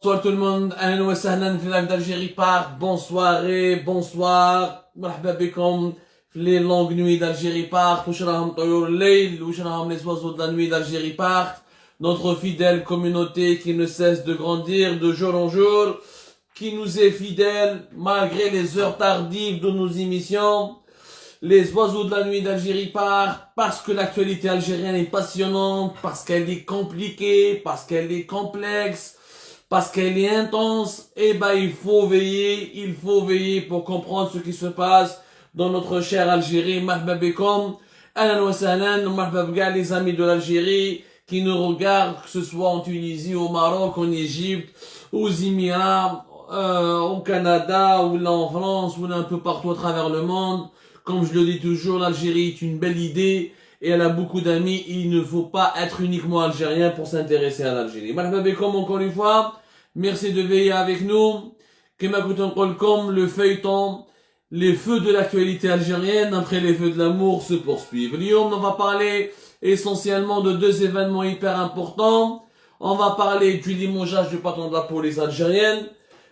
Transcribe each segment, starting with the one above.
Bonsoir tout le monde, أهلا وسهلا في live d'Algérie Park, bonsoir, مرحبا بكم في les longues nuits d'Algérie Park, واش راهم طيور الليل, واش راهم les oiseaux de la nuit d'Algérie Park, notre fidèle communauté qui ne cesse de grandir de jour en jour, qui nous est fidèle malgré les heures tardives de nos émissions, les oiseaux de la nuit d'Algérie Park, parce que l'actualité algérienne est passionnante, parce qu'elle est compliquée, parce qu'elle est complexe, parce qu'elle est intense, et ben il faut veiller pour comprendre ce qui se passe dans notre chère Algérie. Marhaba bekom, ahlan wa sahlan, marhaba bka les amis de l'Algérie qui nous regardent, que ce soit en Tunisie, au Maroc, en Égypte, aux Émirats, au Canada, ou là en France, ou là un peu partout à travers le monde. Comme je le dis toujours, l'Algérie est une belle idée et elle a beaucoup d'amis. Il ne faut pas être uniquement algérien pour s'intéresser à l'Algérie. Marhaba bekom encore une fois. Merci de veiller avec nous. Comme le feuilleton, les feux de l'actualité algérienne, après les feux de l'amour, se poursuivent. Lyon, on va parler essentiellement de deux événements hyper importants. On va parler du limogeage du patron de la police algérienne,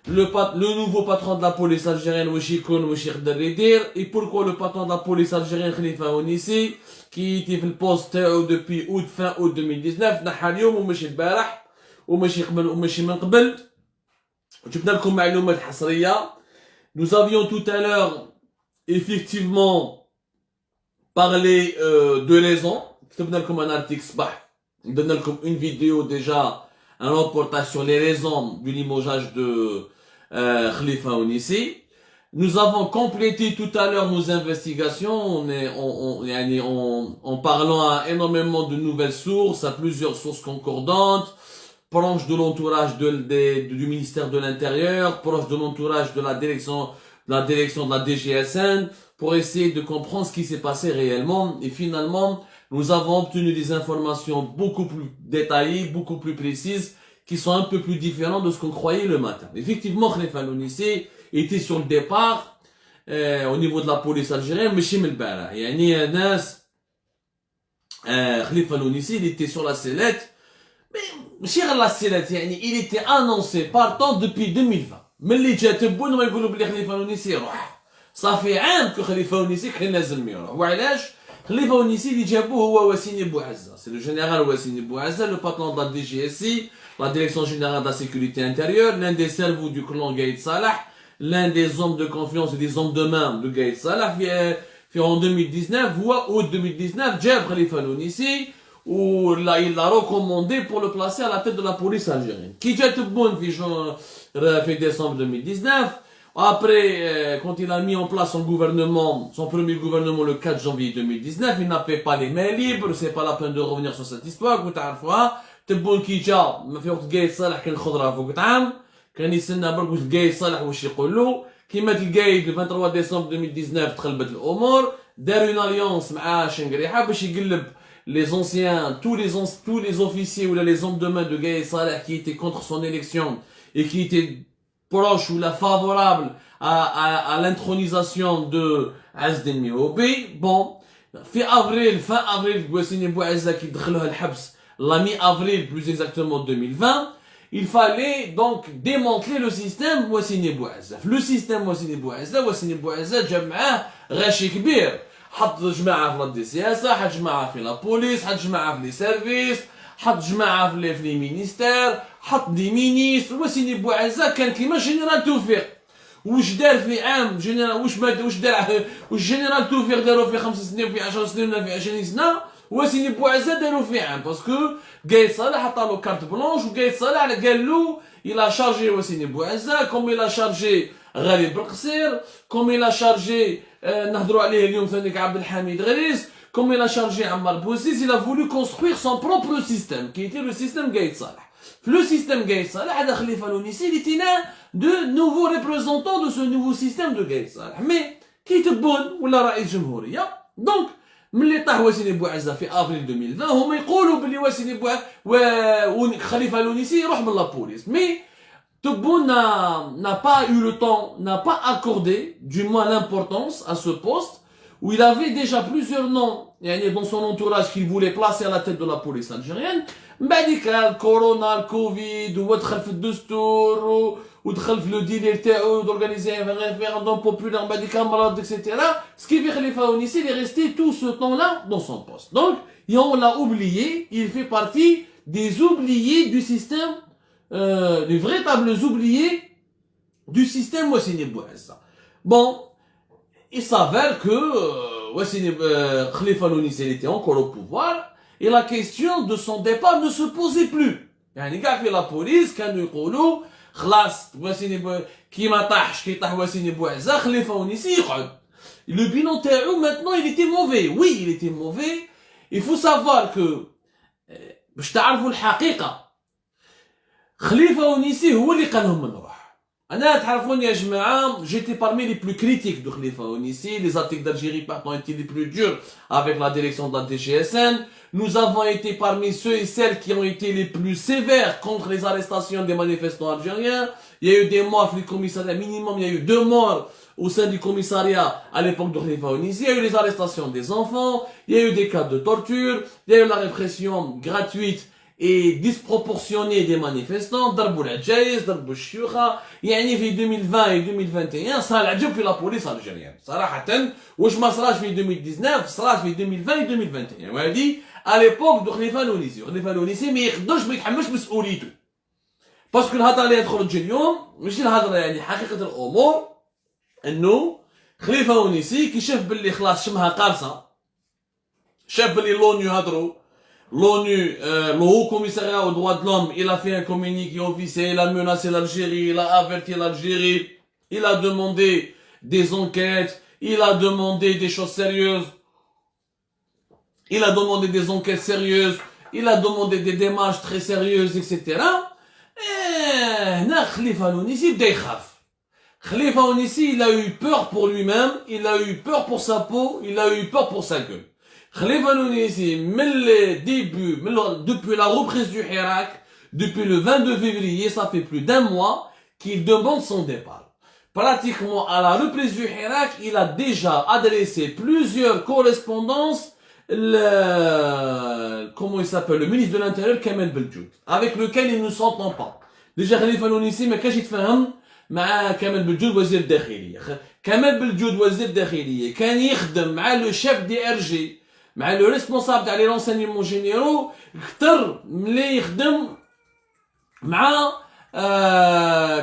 le nouveau patron de la police algérienne, Weshikoun Darridir, et pourquoi le patron de la police algérienne, Khalifa Ounissi, qui était le poste depuis fin août 2019, Nahalioum ou Meshil Barah, وماشي قبل وماشي من قبل جبنا لكم معلومات حصريه. Nous avions tout à l'heure effectivement parlé de raisons. كتبنا لكم un article صباح, donné لكم une vidéo déjà, un reportage sur les raisons du limogeage de Khalifa Ounissi. Nous avons complété tout à l'heure nos investigations en parlant à énormément de nouvelles sources, à plusieurs sources concordantes, proche de l'entourage du ministère de l'Intérieur, proche de l'entourage de la direction de la DGSN, pour essayer de comprendre ce qui s'est passé réellement. Et finalement, nous avons obtenu des informations beaucoup plus détaillées, beaucoup plus précises, qui sont un peu plus différentes de ce qu'on croyait le matin. Effectivement, Khalifa Ounissi était sur le départ au niveau de la police algérienne, mais chez Melbara. Khalifa Ounissi, il était sur la sellette. Mais il était annoncé partant depuis 2020. Mais les gens تبون ما يقولوا بلي خليفة ونيسي روح. صافي عام كو خليفة ونيسي كان لازم يروح. وعلاش؟ خليفة ونيسي اللي جابوه هو وسيني بوعزة. C'est le général Wassini Bouazza, le patron de la DGSI, la Direction Générale de la Sécurité Intérieure, l'un des cerveaux du clan Gaïd Salah, l'un des hommes de confiance et des hommes de main de Gaïd Salah, en 2019, voire août 2019, جاب خليفة ونيسي, où là, il l'a recommandé pour le placer à la tête de la police algérienne. Qui était bon fin décembre 2019. Après, quand il a mis en place son gouvernement, son premier gouvernement le 4 janvier 2019, il n'avait pas les mains libres, c'est pas la peine de revenir sur cette histoire, كنت عارفوها. تبون كي جا ما في وقت قايد صالح كان خضره فوق عام كان يستنى برك واش قايد صالح واش يقول له كيما القايد le 23 décembre 2019 تقلبت الامور دار une alliance مع شنقريحه باش يقلب les anciens, tous les officiers ou là, les hommes de main de Gaïd Salah qui étaient contre son élection et qui étaient proches ou là favorables à l'intronisation de Azdin Mihobi. Bon, fin avril, Wassini Bouazza qui دخلوها الحبس la mi-avril, plus exactement 2020, il fallait donc démanteler le système Wassini Bouazza. Le système Wassini Bouazza جاب معاه غاشي كبير. حط جماعة في الدي سياسة, حط جماعة في لا بوليس, حط جماعة في لي سيرفيس, حط جماعة في لي مينيستير, حط دي مينيستر. وسيني بوعزة كان كيما جنرال توفيق. واش دار في عام جنرال واش جنرال توفيق داروا في 5 سنين وفي 10 سنين ولا في 20 سنة, وسيني بوعزة داروا في عام باسكو قايد صالح عطالو كارت بلونش وقايد صالح قال له il a chargé وسيني بوعزة comme il a chargé غالب بالقصير, comme il a chargé نهضروا عليه اليوم ثاني عبد الحميد غريس, comme il a chargé Ammar Bouaziz, il a voulu construire son propre système qui était le système Gaïd Salah. Le système Gaïd Salah, هذا خليفة Ounissi, il était l'un de nouveaux représentants de ce nouveau système de Gaïd Salah. Mais كي تبون ولا رئيس جمهورية, donc ملي طاح وسيني بوعزة في افريل 2020 هما يقولوا بلي وسيني خليفة Ounissi يروح من لا بوليس. Mais Tebboune n'a pas eu le temps, n'a pas accordé, du moins l'importance à ce poste, où il avait déjà plusieurs noms dans son entourage qu'il voulait placer à la tête de la police algérienne. Le corona, le Covid, ou دخل في الدستور ودخل في le délire تاعو d'organiser un référendum populaire, etc. Ce qui fait que Khalifa Ounissi il est resté tout ce temps-là dans son poste. Donc, on l'a oublié, il fait partie des oubliés du système, les véritables oubliés du système Wassini Bouazza. Bon, il s'avère que Khalifa Ounissi était encore au pouvoir et la question de son départ ne se posait plus. يعني كاع في la police كانوا يقولوا خلاص واسيني كيما طاحش كي طاح واسيني بوعزة خليفة ونيسي يقعد. Le bilan تاعو maintenant il était mauvais. Oui, il était mauvais. Il faut savoir que باش تعرفوا الحقيقة خليفة ونيسي هو اللي قال لهم نروح. أنا تعرفوني يا جماعة j'étais parmi les plus critiques de Khalifa Ounissi. Les articles d'Algérie ont été les plus durs avec la direction de la DGSN. Nous avons été parmi ceux et celles qui ont été les plus sévères contre les arrestations des manifestants algériens. Il y a eu des morts au commissariat, minimum il y a eu 2 morts au sein du commissariat à l'époque de Khalifa Ounissi. Il y a eu les arrestations des enfants, il y a eu des cas de torture, il y a eu la répression gratuite et disproportionnée des manifestants. Darbou l'Adjaïs, Darbou Chioukha. يعني في 2020 et 2021 صار العجب في la police algérienne. صراحة واش ما صراش في 2019 صراش في 2020 et 2021. وهذه à l'époque de Khalifa Ounissi. Khalifa Ounissi ما يقدرش ما يتحملش مسؤوليته. باسكو الهضره اللي تخرج اليوم ماشي الهضره يعني حقيقه الامور انه خليفه اونيسي كي شاف باللي خلاص شمها قارصه شاف باللي لونيو هضروا l'ONU, le Haut Commissariat aux droits de l'homme, il a fait un communiqué officiel, il a menacé l'Algérie, il a averti l'Algérie, il a demandé des enquêtes, il a demandé des choses sérieuses, il a demandé des enquêtes sérieuses, il a demandé des démarches très sérieuses, etc. Et là, Khalifa Ounissi bda يخاف. Khalifa Ounissi, il a eu peur pour lui-même, il a eu peur pour sa peau, il a eu peur pour sa gueule. Khalifa Ounissi, depuis la reprise du Hirak, depuis le 22 février, ça fait plus d'1 mois qu'il demande son départ. Pratiquement à la reprise du Hirak, il a déjà adressé plusieurs correspondances, comment il s'appelle, le ministre de l'Intérieur, Kamel Beldjoud, avec lequel il ne s'entend pas. Déjà Khalifa Ounissi, ما كانش يتفاهم مع كامل بلجود وزير الداخلية. كامل بلجود وزير الداخلية كان يخدم مع لو شيف دي ار جي مع لو ريسبونسابل تاع لي رونسينيمون جينيرو كتر ملي يخدم مع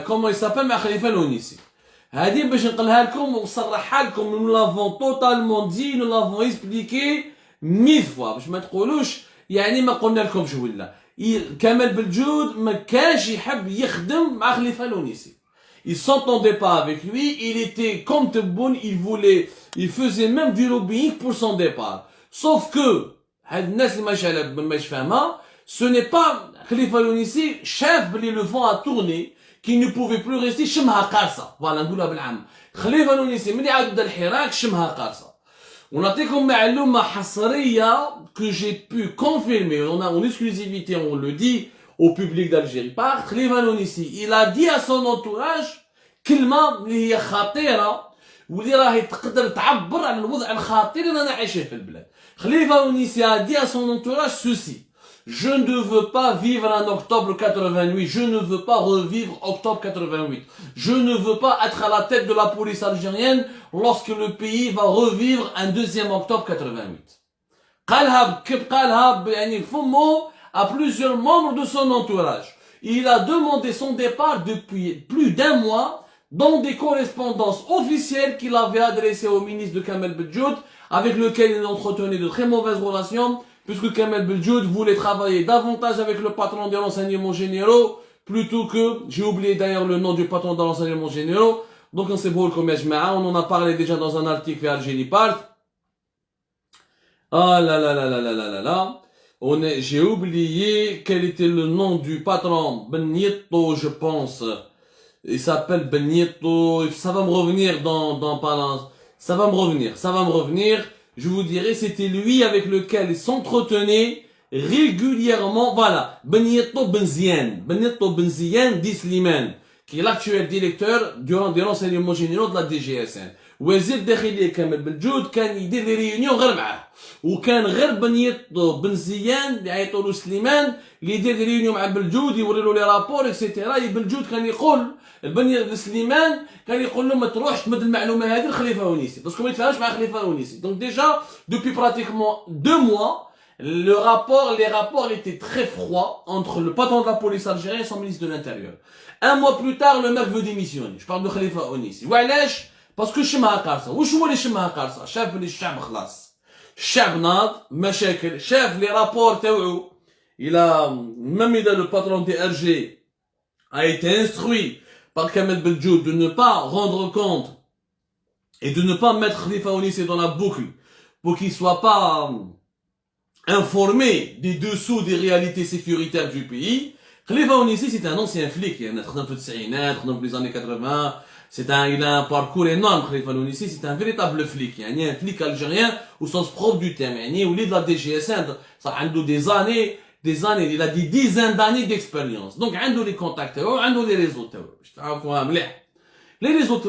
كومون يسابل مع خليفه الونيسي. هذه باش نقولها لكم ونصرحها لكم نو لافون توتالمون دي نو لافون اكسبليكي 1000 فوا باش ما تقولوش يعني ما قلنا لكمش ولا. كمال بلجود ما كانش يحب يخدم مع خليفه الونيسي. Il s'entendait pas avec lui, il était comme Tebboune, il faisait même du lobbying pour son départ. Sauf que, ce n'est pas Khalifa Ounissi, chef le vent a tourné, qui ne pouvait plus rester شمها قارصة. Voilà, نقولها بالعام. Khalifa Ounissi من يعاود بدا الحراك شمها قارصة. ونعطيكم معلومة حصرية que j'ai pu confirmer, on a en exclusivité, on le dit au public d'Algérie. Par Khalifa Ounissi, il a dit à son entourage كلمة اللي هي خطيرة واللي راهي تقدر تعبر عن الوضع الخطير اللي انا عايشه في البلاد. Khalifa Ounissi a dit à son entourage ceci: je ne veux pas vivre en octobre 88, je ne veux pas revivre octobre 88, je ne veux pas être à la tête de la police algérienne lorsque le pays va revivre un 2e octobre 88. قالها يعني فمو à plusieurs membres de son entourage. Il a demandé son départ depuis plus d'1 mois dans des correspondances officielles qu'il avait adressées au ministre de Kamel Beldjoud, avec lequel il entretenait de très mauvaises relations, puisque Kamel Beldjoud voulait travailler davantage avec le patron des renseignements généraux, plutôt que, j'ai oublié d'ailleurs le nom du patron des renseignements généraux, donc on sait beau comme on en a parlé déjà dans un article fait Algérie Part. Ah là là là là là là là là. J'ai oublié quel était le nom du patron, Benito, je pense. Il s'appelle Benito, ça va me revenir ça va me revenir. Je vous dirai, c'était lui avec lequel il s'entretenait régulièrement, voilà, Benito Benziane Di Slimane, qui est l'actuel directeur des renseignements généraux de la DGSN. وزير الداخليه كامل بالجود كان يدير لي ريونيون غير معاه، وكان غير بن زيان اللي يعيطوا له سليمان اللي يدير لي ريونيون مع بالجود يوري له لي رابور اكسيتيرا. بالجود كان يقول بن سليمان كان يقول له ما تروحش تمد المعلومه هذه لخليفه ونيسي باسكو ما يتفاهمش مع خليفه ونيسي. دونك ديجا دوبي براتيكمون 2 mois les rapports étaient très froids entre le patron de la police algérienne et son ministre de l'Intérieur. 1 mois plus tard, le mec veut démissionner. Je parle de Khalifa Onissi. وعلاش؟ باسكو شمها قارصه. واش هو اللي شمها قارصه؟ شاف بلي الشعب خلاص. الشعب ناض مشاكل، شاف لي رابور تاوعو. Même le patron des RG a été instruit par Kamel Beljoud de ne pas rendre compte et de ne pas mettre Khalifa Onissi dans la boucle pour qu'il soit pas informé des dessous des réalités sécuritaires du pays. Khalifa Onissi, c'est un ancien flic, il a dans les années 80, il a un parcours énorme. Khalifa Onissi, c'est un véritable flic, il y a un flic algérien au sens propre du terme, il y a de la DGSN, ça a des années, il a des dizaines d'années d'expérience. Donc, il a les contacts, il a les réseaux. Les réseaux,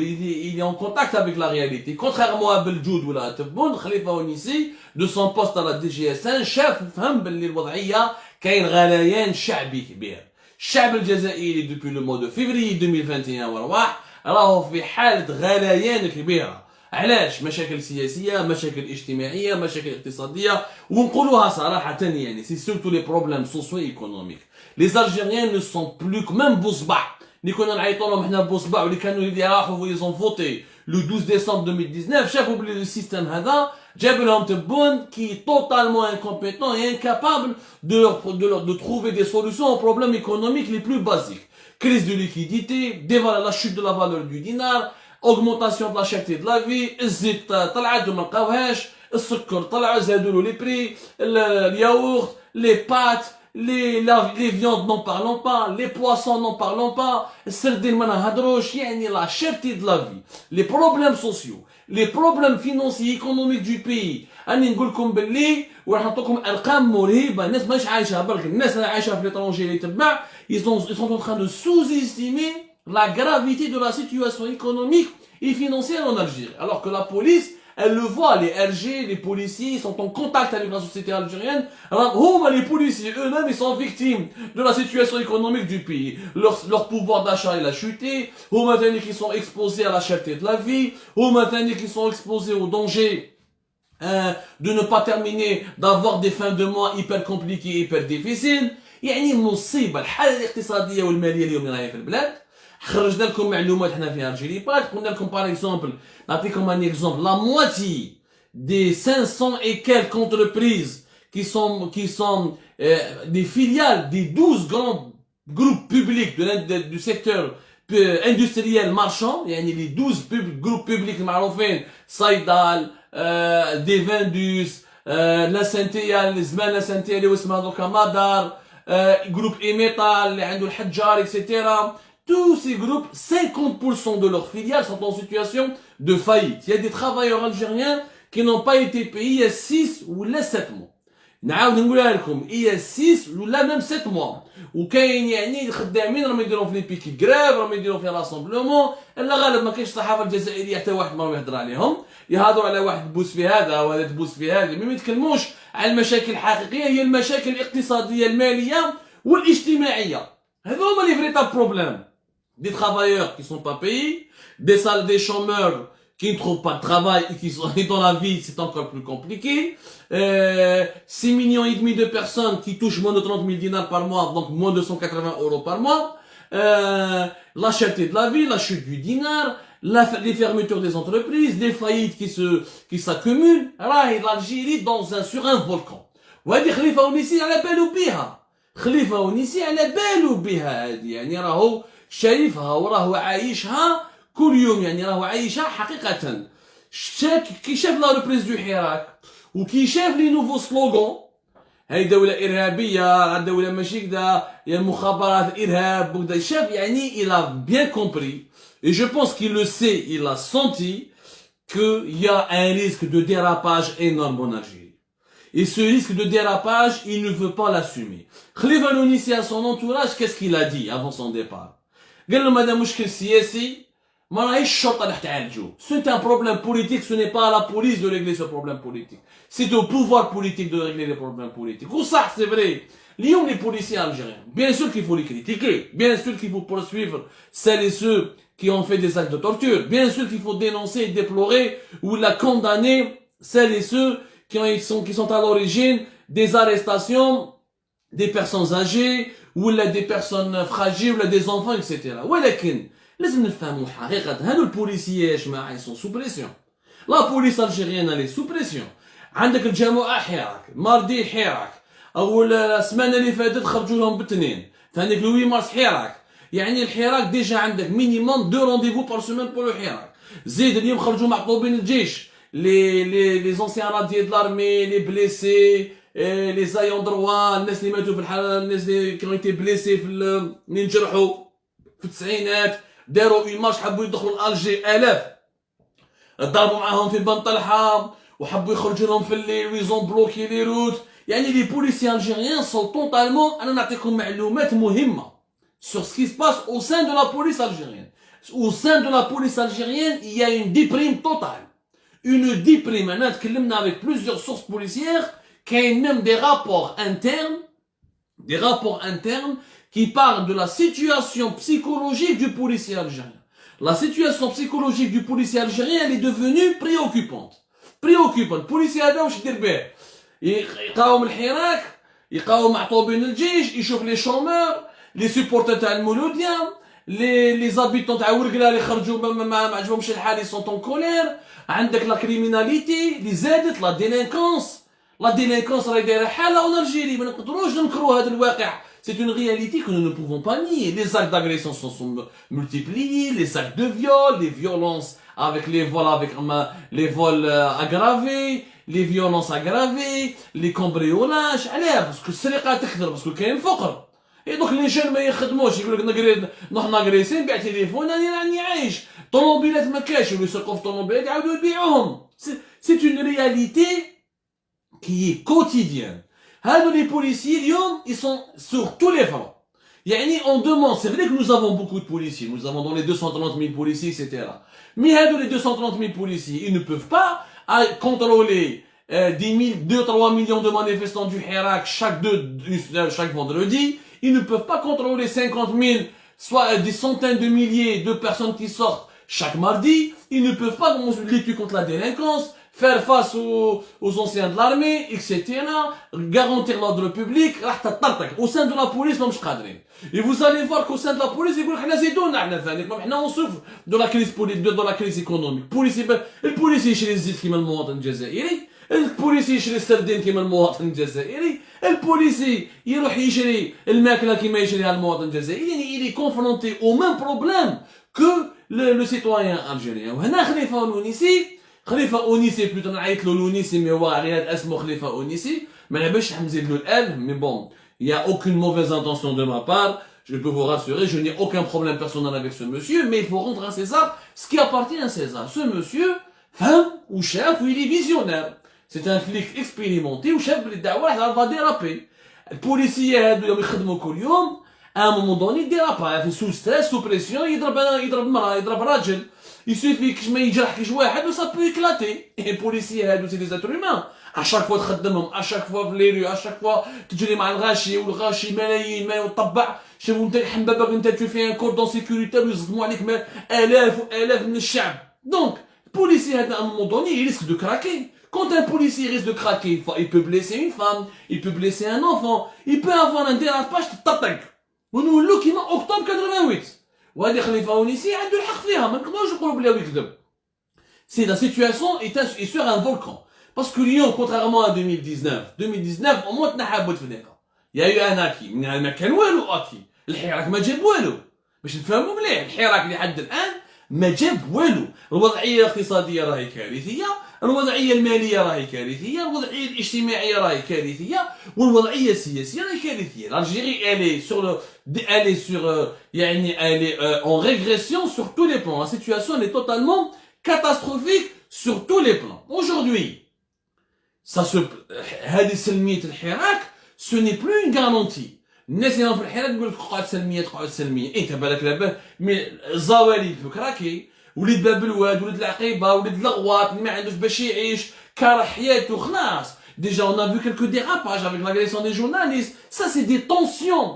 il est en contact avec la réalité. Contrairement à Beljoud ou la Tebboune, Khalifa Onissi, de son poste à la DGSN, chef, فهم باللي الوضعية كاين غليان شعبي كبير. الشعب الجزائري depuis le mois de février 2021 ورواح راهو في حالة غليان كبيرة. علاش؟ مشاكل سياسية، مشاكل اجتماعية، مشاكل اقتصادية، ونقولوها صراحة يعني c'est surtout les problèmes socio-économiques. Les Algériens ne sont plus que même بوصبع. اللي كنا نعيطوا لهم حنا بوصبع واللي كانوا يراحوا ويزون فوتي le 12 décembre 2019 شافوا بلي السيستم هذا جاب لهم تبون qui est totalement incompétent et incapable de trouver des solutions aux problèmes économiques les plus basiques. Crise de liquidité, la chute de la valeur du dinar, augmentation de la cherté de la vie, الزيت طلعت وما لقاوهاش، السكر طلع زادوا له لي بري، الياورت، les pâtes, les viandes n'en parlons pas, les poissons n'en parlons pas, la cherté de la vie, les problèmes sociaux, les problèmes financiers économiques du pays. أنا نقول لكم باللي وراح نعطيكم أرقام مرهبة. الناس ماهيش عايشة برك، الناس اللي عايشة في l'étranger اللي تبع ils sont en train de sous-estimer la gravité de la situation économique et financière en Algérie. Alors que la police, elle le voit, les RG, les policiers, ils sont en contact avec la société algérienne. Alors, les policiers eux-mêmes, ils sont victimes de la situation économique du pays. Leur pouvoir d'achat, il a chuté. Au matin, ils sont exposés à la cherté de la vie. Au matin, ils sont exposés au danger de ne pas terminer, d'avoir des fins de mois hyper compliquées, hyper difficiles. يعني مصيبة الحالة الاقتصادية والمالية اليوم اللي راهي في البلاد. خرجنا لكم معلومات حنا في الجيري باك، قلنا لكم باغ اكزومبل، نعطيكم ان اكزومبل، la moitié des 500 et quelques entreprises qui sont des filiales des 12 grands groupes publics du secteur industriel marchand، يعني les 12 groupes publics المعروفين، صيدال، ديفندوس، لاسنتيا، الزمان لاسنتيا اللي اسمها دوكا مدار، جروب ايميتال اللي عنده الحجار etc. Tous ces groupes, 50% de leurs filiales sont en situation de faillite. Il y a des travailleurs algériens qui n'ont pas été payés il y a 6 ou 7 mois. نعاود نقولها لكم، il y a 6 ولا même 7 mois. وكاين يعني الخدامين راهم يديروا في لي بيكي كراف، راهم يديروا في راسمبلومون، الا غالب ما كاينش الصحافه الجزائريه حتى واحد ما يهضر عليهم، يهضروا على واحد تبوس في هذا وهذا تبوس في هذه، ما يتكلموش على المشاكل الحقيقيه، هي المشاكل الاقتصاديه الماليه والاجتماعيه. هذو هما لي فيريتابل بروبليم. Des travailleurs qui sont pas payés, des chômeurs qui ne trouvent pas de travail et qui sont dans la vie, c'est encore plus compliqué. 6 millions et demi de personnes qui touchent moins de 30 000 dinars par mois, donc moins de 180 € par mois. La cherté de la vie, la chute du dinar, les fermetures des entreprises, les faillites qui s'accumulent. L'Algérie sur un volcan. وهذه خليفة ونيسي على بالو بها. خليفة ونيسي على بالو بها هذه، يعني راهو شايفها وراه عايشها كل يوم، يعني راهو عايشها حقيقة. كي شاف لا ريبريز دو حراك وكي شاف لي نوفو سلوغون، هاي دولة إرهابية، دولة ماشي كدا، يا المخابرات الإرهاب وكدا، شاف يعني il a bien compris et je pense qu'il le sait, il a senti qu'il y a un risque de dérapage énorme en Algérie. Et ce risque de dérapage, il ne veut pas l'assumer. Khalifa Onissi à son entourage, qu'est-ce qu'il a dit avant son départ؟ قال لهم هذا مشكل سياسي ما راهيش الشرطه اللي تعالجوه. C'est un problème politique, ce n'est pas à la police de régler ce problème politique. C'est au pouvoir politique de régler les problèmes politiques. Ou ça, c'est vrai. اليوم les policiers algériens, bien sûr qu'il faut les critiquer, bien sûr qu'il faut poursuivre celles et ceux qui ont fait des actes de torture, bien sûr qu'il faut dénoncer et déplorer ou la condamner celles et ceux qui sont à l'origine des arrestations des personnes âgées ou des personnes fragiles ou des enfants, etc. ولكن لازم نفهموا حقيقة هادو البوليسية يا جماعة ils sont sous pression. La police algérienne elle est sous pression. عندك الجماعة حراك، ماردي حراك، أول السمانة اللي فاتت خرجوا لهم بالاثنين، ثانيك لو 8 مارس حراك، يعني الحراك ديجا عندك مينيموم 2 رونديفو بار سومان بور لو حراك. زيد اليوم خرجوا معطوبين الجيش، لي زونسيان راديي دو لارمي، لي بليسي، لي زايون دروا، الناس اللي ماتوا في الحالة، الناس اللي كانوا يتي بليسي اللي انجرحوا في التسعينات، داروا اون مارش حبوا يدخلوا لالجي الاف، ضربوا معاهم في بن طلحه وحبوا يخرجوا لهم في الليل ويزون بلوكي لي روت. يعني لي بوليسيens algériens sont totalement. انا نعطيكم معلومات مهمه sur ce qui se passe au sein de la police algérienne. Au sein de la police algérienne, il y a une déprime totale. Une déprime. انا تكلمنا avec plusieurs sources policières, كاين même des rapports internes qui parle de la situation psychologique du policier algérien. La situation psychologique du policier algérien, elle est devenue préoccupante. Préoccupante. Policier هذا واش يدير به؟ يقاوم الحراك، يقاوم معطوبين الجيش، يشوف لي شومور، لي سوبورتر تاع المولوديان، لي زابيتون تاع ورقله اللي خرجوا ما عجبهمش الحال، سون اون كولير. عندك لا كريميناليتي اللي زادت، لا ديلينكونس. لا ديلينكونس راهي دايره حاله اون الجيري، ما نقدروش ننكروا هذا الواقع. C'est une réalité que nous ne pouvons pas nier. Les actes d'agression sont multipliés, les actes de viol, les violences avec les vols, les vols aggravés, les violences aggravées, les cambriolages. Allez, parce que السرقة تكثر، parce que كاين فقر. Et donc les jeunes ما يخدموش، يقول لك نروح ناغريسي نبيع تليفون راني عايش. طوموبيلات ما كاش، يولوا يسرقوا في طوموبيلات يعاودوا يبيعوهم. C'est une réalité qui est quotidienne. Les policiers, ils sont sur tous les fronts. On demande, c'est vrai que nous avons beaucoup de policiers, nous avons dans les 230 000 policiers, etc. Mais les 230 000 policiers, ils ne peuvent pas contrôler 2-3 millions de manifestants du Hirak chaque vendredi. Ils ne peuvent pas contrôler 50 000, soit des centaines de milliers de personnes qui sortent chaque mardi. Ils ne peuvent pas lutter contre la délinquance, faire face aux anciens de l'armée, etc. Garantir l'ordre public. Au sein de la police, et vous allez voir qu'au sein de la police, on souffre de la crise politique, de la crise économique. Le policier chez les îles qui m'a le le policier يشري السردين كيما المواطن الجزائري، البوليسي يروح يشري الماكله كيما يشريها المواطن الجزائري. يعني il est confronté au même problème que le citoyen algérien. وهنا خليفه أونيسي بلوتو نعيط له لونيسي، مي هو غير اسمه خليفه أونيسي، ما نبغيش نزيد له الال، مي بون il y a aucune mauvaise intention de ma part. Je peux vous rassurer, je n'ai aucun problème personnel avec ce monsieur, mais il faut rendre à César ce qui appartient à César. Ce monsieur, femme ou chef, il est visionnaire. C'est un flic expérimenté وشاف بلي الدعوه راح va déraper. البوليسيه هادو يوم يخدموا كل يوم à un moment donné ديرابا، sous stress, sous pression، يضرب مرأة، يضرب راجل. Il suffit كش ما يجرح كش واحد و ça peut éclater. Et البوليسيه هادو c'est des êtres humains. à chaque fois تخدمهم، à chaque fois في les rues، à chaque fois تجري مع الغاشي، والغاشي ملايين ما يطبع. شوفوا انت الحنبابه انت tu fais un cordon sécuritaire ويصدموا عليك آلاف وآلاف من الشعب. Donc البوليسيه هذا à un moment donné il risque de craquer. Quand un policier risque de craquer, il peut blesser une femme, il peut blesser un enfant, il peut avoir un dérapage تطق. ونقولوا كيما أكتوبر 88. وهذه خليفة أونيسي عنده الحق فيها، ما نقدروش نقولوا بلي هو يكذب. C'est la situation est sur un volcan. Parce que Lyon, contrairement à 2019 au moins تنحى بوتفليقة. Il y a eu un acquis، ما كان والو acquis. الحراك ما جاب والو. باش نفهموا مليح، الحراك لحد الآن ما جاب والو. الوضعية الاقتصادية راهي كارثية، الوضعية المالية راهي كارثية، الوضعية الاجتماعية راهي كارثية، والوضعية السياسية راهي كارثية. L'Algérie elle est en régression sur tous les plans. La situation elle est totalement catastrophique sur tous les plans. Aujourd'hui, هذه سلمية الحراك ce n'est plus une garantie. الناس اللي في الحراك يقول لك قعد سلمية، انت بالك لاباس، مي الزوالي في كراكي، وليد باب الواد وليد العقيبه وليد الغواط اللي ما عندوش باش يعيش كاره حياته خلاص. Déjà, on a vu quelques dérapages avec l'agression des journalistes. Ça, c'est des tensions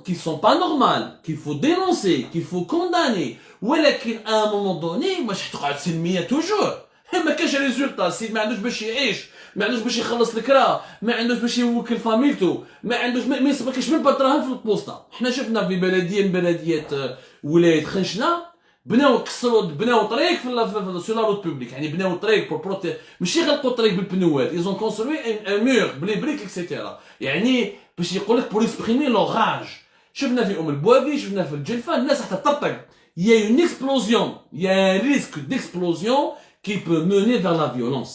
qui sont pas normales, qu'il faut dénoncer, qu'il faut condamner. ولكن à un moment donné, مش تقعد سلمية toujours. ما كاش ريزولتا، السيد ما عندوش باش يعيش، ما عندوش باش يخلص الكرا، ما عندوش باش يوكل فاميلتو، ما عندوش ما يسبقش من دراهم في البوسطة. حنا شفنا في بلدية من بلديات ولاية خنشنة بناو طريق في سو لا روت بوبليك، يعني بناو طريق بور بروتي، ماشي غلقوا الطريق بالبنوات، ايزون كونستروي ان مور بلي بريك اكسيتيرا، يعني باش يقول لك بور اكسبريمي لوغاج. شفنا في البوادي، شفنا في الجلفه، الناس حتى تطرطق. Il y a une explosion, il y a un risque d'explosion qui peut mener vers la violence.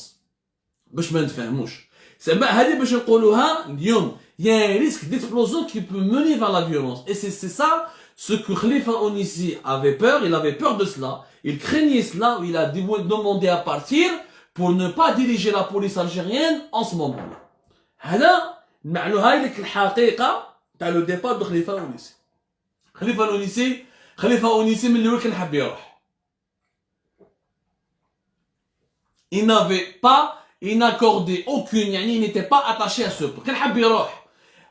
باش ما نتفاهموش. سما هذه باش نقولوها اليوم. Il y a un risque d'explosion qui peut mener vers la violence. Et c'est ça ce que Khalifa Onissi avait peur. Il avait peur de cela. Il craignait cela. Il a demandé à partir pour ne pas diriger la police algérienne en ce moment-là. هذا نعنوها لك الحقيقة تاع لو ديبار دو خليفة أونيسي. خليفة أونيسي من الأول كان حاب يروح. Il n'avait pas, il n'accordait aucune, يعني il n'était pas attaché à ce point. كان حاب يروح.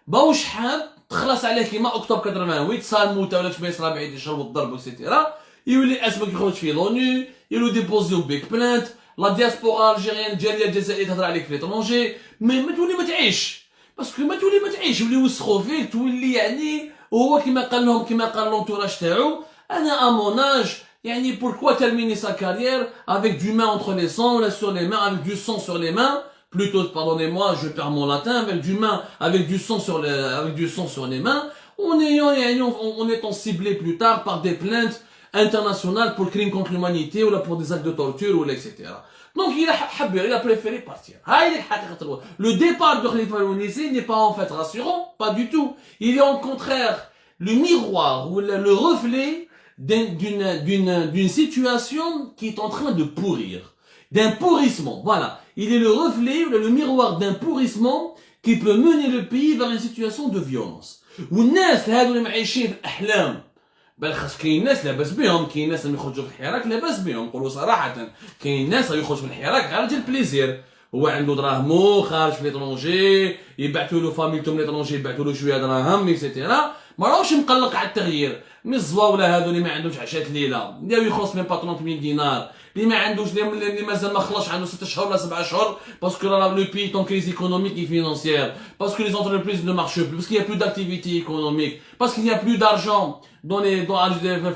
باوش حاب تخلص عليه كيما أكتوبر 88 صار موتة ولا كبيس رابعين يشربوا الضرب وسيتيرا. يولي اسمك يخرج في لونو، يولو ديبوزيو بيك بلانت، لا دياسبورا الجيريان الجالية الجزائرية تهضر عليك في لترونجي، ما تولي ما تعيش. باسكو ما تولي ما تعيش، يولي يوسخوا فيك، تولي يعني وهو كيما قال لهم كيما قال لونتوراج تاعو، أنا أموناج يعني pourquoi terminer sa carrière avec du main entre les sangs, là sur les mains, avec du sang sur les mains, plutôt, pardonnez-moi, je perds mon latin, avec du sang sur les mains, en étant ciblé plus tard par des plaintes internationales pour crimes contre l'humanité ou là pour des actes de torture ou etc. Donc il a préféré partir. Le départ de Khalifa Onissi n'est pas en fait rassurant, pas du tout. Il est au contraire le miroir ou le reflet d'une situation qui est en train de pourrir, d'un pourrissement. Voilà, il est le reflet ou le miroir d'un pourrissement qui peut mener le pays vers une situation de violence. والناس هادو اللي معيشين في الاحلام بالخص، كاين ناس لاباس بهم، كاين ناس اللي يخرجوا في الحراك لاباس بهم، نقولوا صراحه كاين ناس يخرج في الحراك غير ديال البليزير، هو عنده دراهمو خارج في ليترونجي، يبعثوا له فاميلتهم ليترونجي، يبعثوا له شويه دراهم اكسيتيرا، ما راهوش مقلق على التغيير. من الزواوله هادو اللي ما عندهمش عشات ليله، اللي يخلص ميم با 30000 دينار، اللي ما عندوش اللي مازال ما خلصش عنده 6 شهور ولا 7 شهور، باسكو لو بي est en crise économique et financière, parce que les entreprises ne marchent plus, parce qu'il n'y a plus d'activité économique, parce qu'il n'y a plus d'argent dans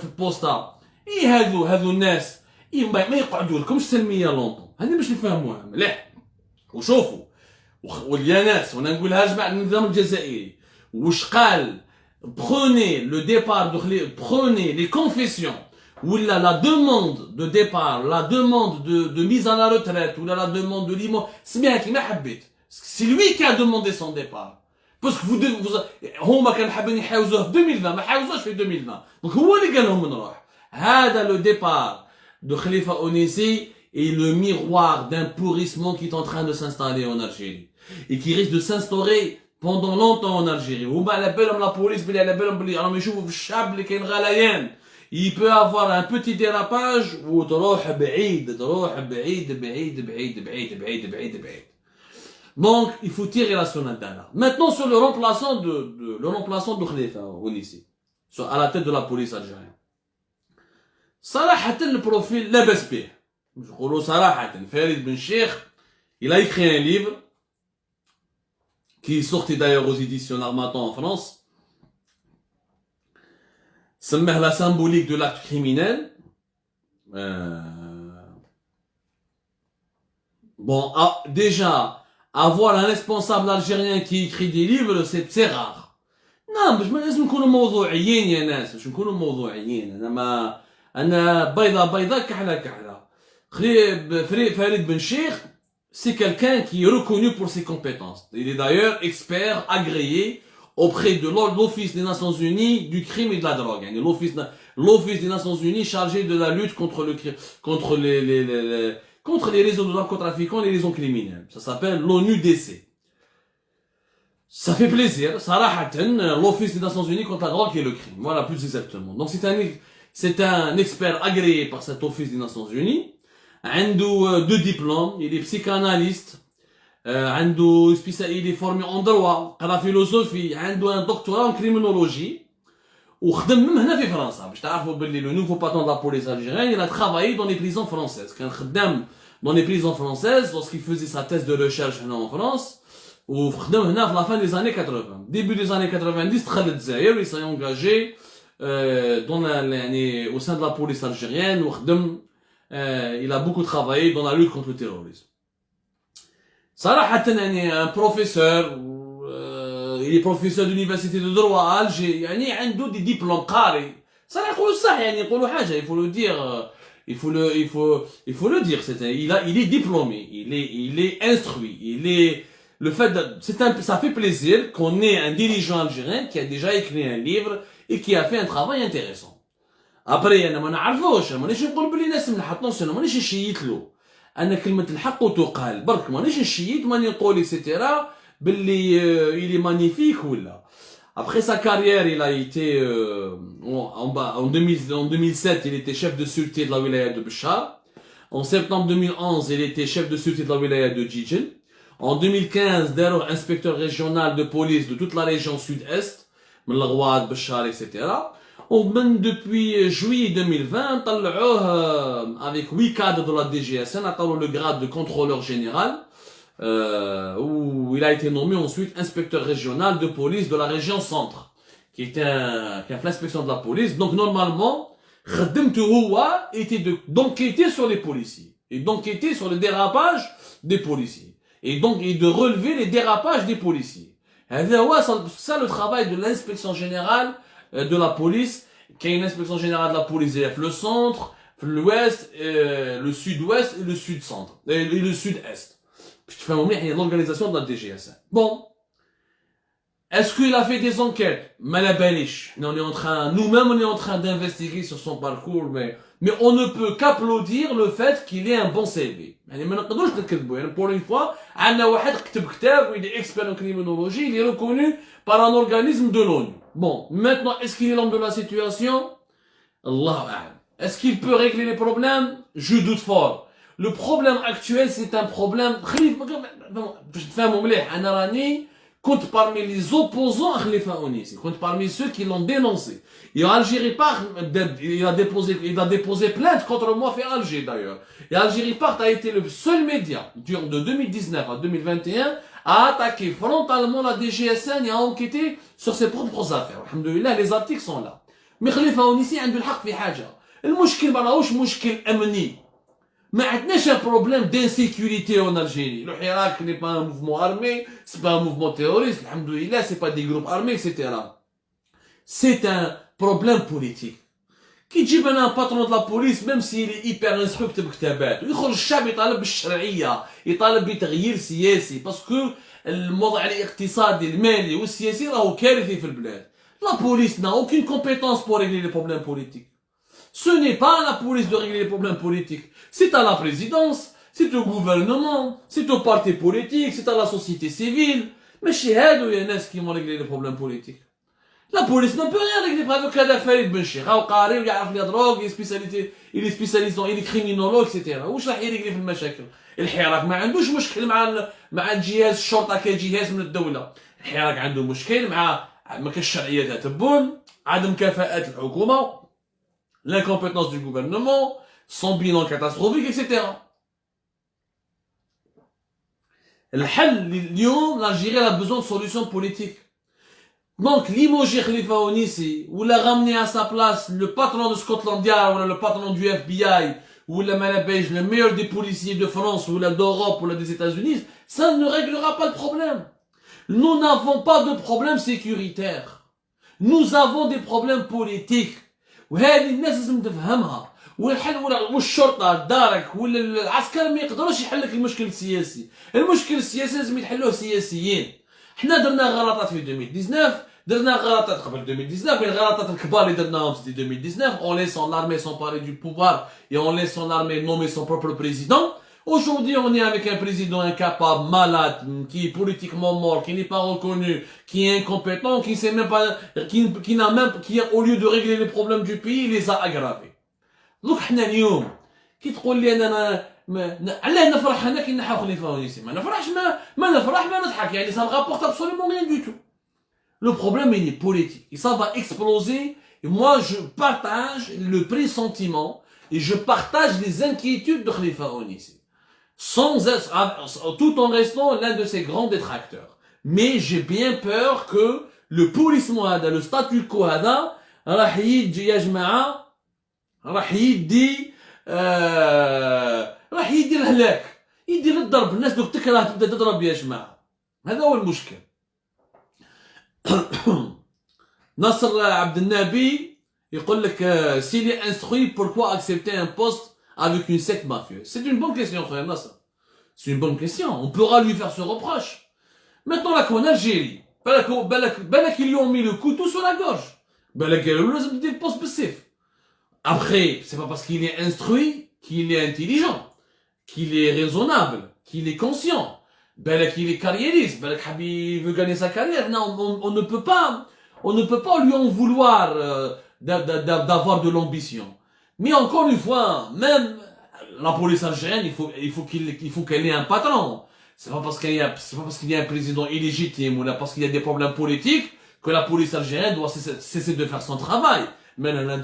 البوسطة. اي هادو الناس ما يقعدوا لكمش سلميه لونطون، هذه باش نفهموها مليح. وشوفوا واليا ناس، وانا نقولها جماعه النظام الجزائري واش قال، prenez le départ prenez les confessions ou la demande de départ, la demande de mise à la retraite ou la demande de سمعتي ما حبيت، c'est lui qui a demandé son départ. Parce que هما كانوا حابين يحاوزوه في 2020 ما حاوزوش في 2020، دونك هو اللي قال لهم نروح. هذا le départ de Khalifa Onissi est le miroir d'un pourrissement qui est en train de s'installer en Algérie et qui risque de s'instaurer pendant longtemps en Algérie. هما على بالهم لا بوليس بلي على بالهم بلي راهم يشوفوا في الشعب اللي كاين غليان. Il peut avoir un petit dérapage وتروح بعيد، تروح بعيد بعيد بعيد بعيد بعيد بعيد بعيد. Donc il faut tirer la sonnette d'alarme. Maintenant sur le remplaçant de Khalifa Onissi à la tête de la police algérienne. صراحة البروفيل لا باس به. نقولوا صراحة فريد بن شيخ il a écrit un livre qui est sorti d'ailleurs aux éditions Harmattan en France. سماه la symbolique de l'acte criminel. Bon, déjà, avoir un responsable algérien qui écrit des livres, c'est rare. Non, باش ما لازم نكونوا موضوعيين يا ناس، باش نكونوا موضوعيين. أنا بيضة كحلة. Farid Ben Cheikh, c'est quelqu'un qui est reconnu pour ses compétences. Il est d'ailleurs expert agréé auprès de l'Office des Nations Unies du crime et de la drogue. L'Office des Nations Unies chargé de la lutte contre le crime, contre les réseaux de narcotrafiquants et les réseaux criminels. Ça s'appelle l'ONUDC. Ça fait plaisir, صراحة, l'Office des Nations Unies contre la drogue et le crime. Voilà, plus exactement. Donc C'est un expert agréé par cet office des Nations Unies. عنده 2 diplômes, il est psychanalyste. Il est formé en droit, قرا philosophie, عنده un doctorat en criminologie. وخدم من هنا في فرنسا باش تعرفوا باللي le nouveau patron de la police algérienne, il a travaillé dans les prisons françaises. كان خدام dans les prisons françaises lorsqu'il faisait sa thèse de recherche هنا en France. وخدم هنا في la fin des années 80. Début des années 90 دخل للجزائر, il s'est engagé au sein de la police algérienne وخدم. Il a beaucoup travaillé dans la lutte contre le terrorisme. صراحة يعني un professeur, il est professeur d'université de droit à Alger, يعني عنده des diplômes قاري. صراحة يقولوا صح يعني يقولوا حاجة, il faut le dire, il faut le dire, il est diplômé, il est instruit, ça fait plaisir qu'on ait un dirigeant algérien qui a déjà écrit un livre et qui a fait un travail intéressant. ابري انا ما نعرفوش, مانيش نقول بلي ناس مليح, اتونسيون مانيش نشيت له, انا كلمه الحق وتقال برك, مانيش نشيت ماني نقول اكسيتيرا باللي il est magnifique ولا. Après sa carrière, il a été en 2007, il était chef de sûreté de la wilaya de Béchar. En septembre 2011, il était chef de sûreté de la wilaya de Djidjel. En 2015, d'abord inspecteur régional de police de toute la région sud-est, من الغواد Béchar, etc. Depuis juillet 2020, avec 8 cadres de la DGSN, le grade de contrôleur général, où il a été nommé ensuite inspecteur régional de police de la région centre, qui a fait l'inspection de la police. Donc normalement, était d'enquêter sur les policiers, et d'enquêter sur le dérapage des policiers, et donc de relever les dérapages des policiers. C'est ça le travail de l'inspection générale de la police, qui est une inspection générale de la police, le centre, l'ouest, le sud-ouest et le sud-centre, et le sud-est. Puis tu fais l'organisation de la DGSN. Bon. Est-ce qu'il a fait des enquêtes? Malabanish. Nous-mêmes, on est en train d'investiguer sur son parcours, mais on ne peut qu'applaudir le fait qu'il ait un bon CV. Pour une fois, il est expert en criminologie, il est reconnu par un organisme de l'ONU. Bon, maintenant, est-ce qu'il est l'homme de la situation? Allah. Est-ce qu'il peut régler les problèmes? Je doute fort. Le problème actuel, c'est un problème... compte parmi les opposants à Khalifa Ounissi, compte parmi ceux qui l'ont dénoncé. Et en Algérie Part, il a déposé plainte contre moi fait Alger d'ailleurs. Et Algérie Part a été le seul média, de 2019 à 2021, à attaquer frontalement la DGSN et à enquêter sur ses propres affaires. Alhamdoulilah, les articles sont là. Mais Khalifa Ounissi عنده الحق في حاجة. المشكل ما راهوش مشكل أمني. ما عندناش un problème d'insécurité en Algérie. Le Hirak n'est pas un mouvement armé, c'est pas un mouvement terroriste, alhamdoulilah, c'est pas des groupes armés, etc. C'est un problème politique. كي تجيب انا patron de la police, même s'il est hyper instruit بكتابات, ويخرج الشعب يطالب بالشرعية, يطالب بتغيير سياسي, parce que الوضع الاقتصادي المالي والسياسي راهو كارثي في البلاد. La police n'a aucune compétence pour régler les problèmes politiques. Ce n'est pas à la police de régler les problèmes politiques. C'est à la présidence, c'est au gouvernement, c'est aux partis politiques, c'est à la société civile. Mais chez eux, il y a des gens qui vont régler les problèmes politiques. La police ne peut rien régler. Par exemple, Farid Ben Cheikh, il a la drogue, il est spécialisé, il est criminologue, etc. واش راح يريقلي في المشاكل؟ الحراك ما عندوش مشكل مع الجهاز الشرطة كجهاز من الدولة. الحراك عنده مشكل مع ما كاش شرعية تتبون، عدم كفاءة الحكومة، l'incompétence du gouvernement, son bilan catastrophique, etc. L'Algérie a besoin de solutions politiques. Donc, limoger Khalifa Ounissi, ou la ramener à sa place le patron de Scotland Yard, ou le patron du FBI, ou le Malabège, le meilleur des policiers de France, ou d'Europe, ou des États-Unis, ça ne réglera pas le problème. Nous n'avons pas de problème sécuritaire. Nous avons des problèmes politiques. وهذه الناس لازم تفهمها. والشرطة دارك والعسكر ما يقدروش يحل لك المشكل السياسي. المشكل السياسي لازم يحلوه سياسيين. حنا درنا غلطات في 2019, درنا غلطات قبل 2019, mais الغلطات الكبار اللي درناهم في 2019 en laissant l'armée s'emparer du pouvoir et en laissant l'armée nommer son propre président. Aujourd'hui, on est avec un président incapable, malade, qui est politiquement mort, qui n'est pas reconnu, qui est incompétent, qui sait même pas, qui n'a même, qui au lieu de régler les problèmes du pays, il les a aggravés. Donc, حنا اليوم كي تقول لي انا علاه نفرح انا كي نحاو خليفه ونيسي ما نفرحش ما نفرح ما نضحك يعني ça ne rapporte absolument rien du tout. Le problème il est politique et ça va exploser et moi je partage le pressentiment et je partage les inquiétudes de Khalifa Onissi tout en restant l'un de ses grands détracteurs. Mais j'ai bien peur que le pourrissement هذا le statu quo هذا راح يجي يا جماعه راح يدي راح يدي الهلاك يدي للضرب الناس دوك تكره تبدا تضرب يا جماعه هذا هو المشكل. نصر عبد النبي يقول لك s'il est instruit pourquoi accepter un poste avec une secte mafieuse. C'est une bonne question frère Nasser. C'est une bonne question. On pourra lui faire ce reproche. Maintenant là qu'en Algérie بالك ils lui ont mis le couteau sur la gorge. بالك قالوا له لازم تدير البوست بالسيف. Après, c'est pas parce qu'il est instruit qu'il est intelligent, qu'il est raisonnable, qu'il est conscient, qu'il est carriériste, qu'il veut gagner sa carrière. Non, on ne peut pas lui en vouloir d'avoir de l'ambition. Mais encore une fois, même la police algérienne, il faut qu'elle ait un patron. C'est pas parce qu'il y a un président illégitime ou là parce qu'il y a des problèmes politiques que la police algérienne doit cesser de faire son travail. Maintenant,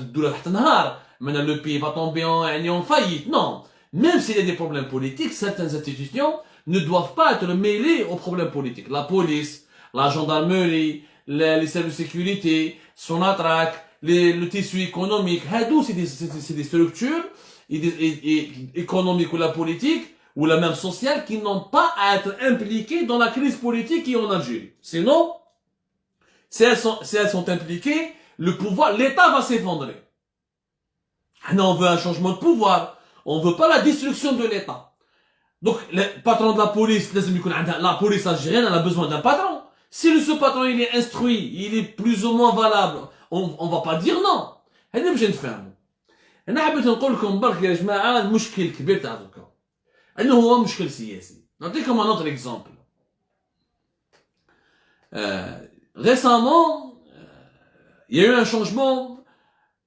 le pays va tomber en faillite. Non. Même s'il y a des problèmes politiques, certaines institutions ne doivent pas être mêlées aux problèmes politiques. La police, la gendarmerie, les services de sécurité, Sonatrach, le tissu économique, c'est des structures économiques ou la politique, ou la même sociale, qui n'ont pas à être impliquées dans la crise politique qui est en Algérie. Sinon, si elles sont impliquées, le pouvoir, l'État va s'effondrer. Non, on veut un changement de pouvoir. On veut pas la destruction de l'État. Donc, le patron de la police, la police algérienne, elle a besoin d'un patron. Si ce patron, il est instruit, il est plus ou moins valable, on va pas dire non. هذا باش نفهموا. انا حبيت نقول لكم برك يا جماعه المشكل الكبير تاع دوكا. انه هو مشكل سياسي. نعطيكم un autre exemple. Récemment, il y a eu un changement